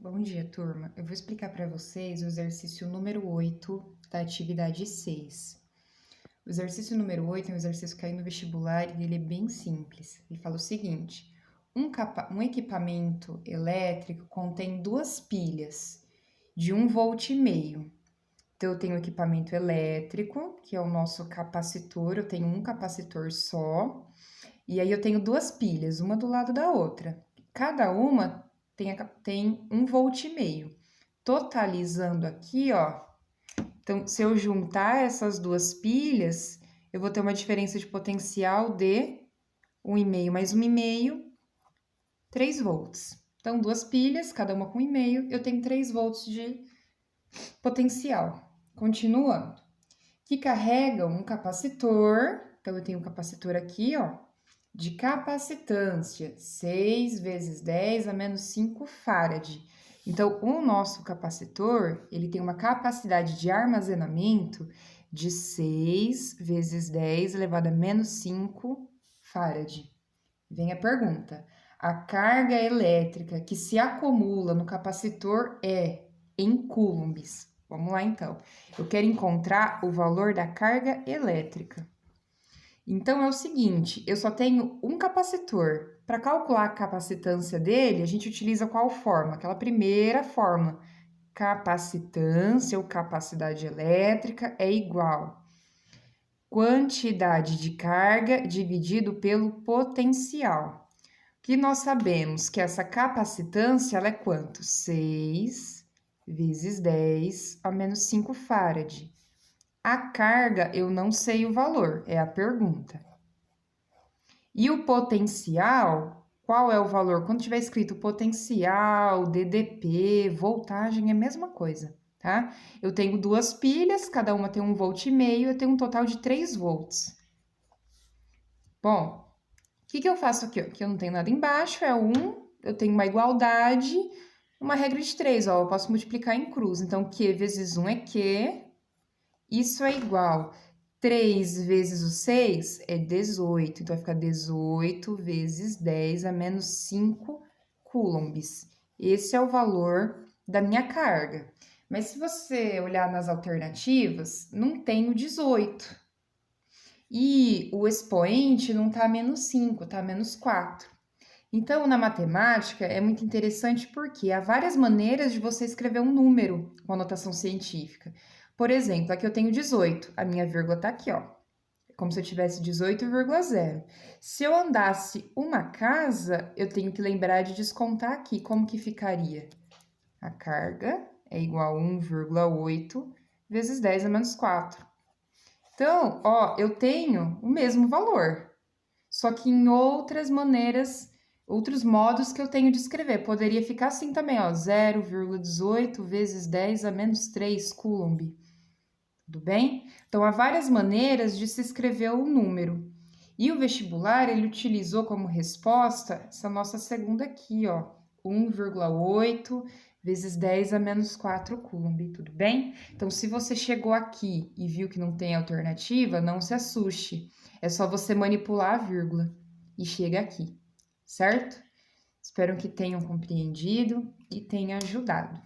Bom dia, turma. Eu vou explicar para vocês o exercício número 8 da atividade 6. O exercício número 8 é um exercício que caiu no vestibular e ele é bem simples. Ele fala o seguinte: um equipamento elétrico contém duas pilhas de 1,5 volt. Então, eu tenho o equipamento elétrico, que é o nosso capacitor, eu tenho um capacitor só, e aí eu tenho duas pilhas, uma do lado da outra. Cada uma tem 1,5 volt. Totalizando aqui, ó. Então, se eu juntar essas duas pilhas, eu vou ter uma diferença de potencial de 1,5 mais 1,5, 3 volts. Então, duas pilhas, cada uma com 1,5, eu tenho 3 volts de potencial. Continuando. Que carregam um capacitor. Então, eu tenho um capacitor aqui, ó, de capacitância, 6 vezes 10 a menos 5 farad. Então, o nosso capacitor, ele tem uma capacidade de armazenamento de 6 vezes 10 elevado a menos 5 farad. Vem a pergunta: a carga elétrica que se acumula no capacitor é em coulombs. Vamos lá, então. Eu quero encontrar o valor da carga elétrica. Então, é o seguinte, eu só tenho um capacitor. Para calcular a capacitância dele, a gente utiliza qual fórmula? Aquela primeira fórmula. Capacitância ou capacidade elétrica é igual quantidade de carga dividido pelo potencial. Que nós sabemos que essa capacitância, ela é quanto? 6 vezes 10 a menos 5 farad. A carga, eu não sei o valor, é a pergunta. E o potencial, qual é o valor? Quando tiver escrito potencial, DDP, voltagem, é a mesma coisa, tá? Eu tenho duas pilhas, cada uma tem 1,5 volt, eu tenho um total de 3 volts. Bom, o que eu faço aqui? Aqui eu não tenho nada embaixo, é 1, eu tenho uma igualdade, uma regra de 3, ó, eu posso multiplicar em cruz. Então, Q vezes 1 é Q, isso é igual 3 vezes o 6 é 18, então vai ficar 18 vezes 10 a menos 5 coulombs. Esse é o valor da minha carga. Mas se você olhar nas alternativas, não tem o 18. E o expoente não está a menos 5, está a menos 4. Então, na matemática, é muito interessante porque há várias maneiras de você escrever um número com a notação científica. Por exemplo, aqui eu tenho 18, a minha vírgula está aqui, ó. É como se eu tivesse 18,0. Se eu andasse uma casa, eu tenho que lembrar de descontar aqui. Como que ficaria? A carga é igual a 1,8 vezes 10 a menos 4. Então, ó, eu tenho o mesmo valor, só que em outras maneiras, outros modos que eu tenho de escrever. Poderia ficar assim também, ó, 0,18 vezes 10 a menos 3 coulomb. Tudo bem? Então, há várias maneiras de se escrever o número. E o vestibular, ele utilizou como resposta essa nossa segunda aqui, ó, 1,8 vezes 10 a menos 4 coulomb, tudo bem? Então, se você chegou aqui e viu que não tem alternativa, não se assuste. É só você manipular a vírgula e chega aqui, certo? Espero que tenham compreendido e tenha ajudado.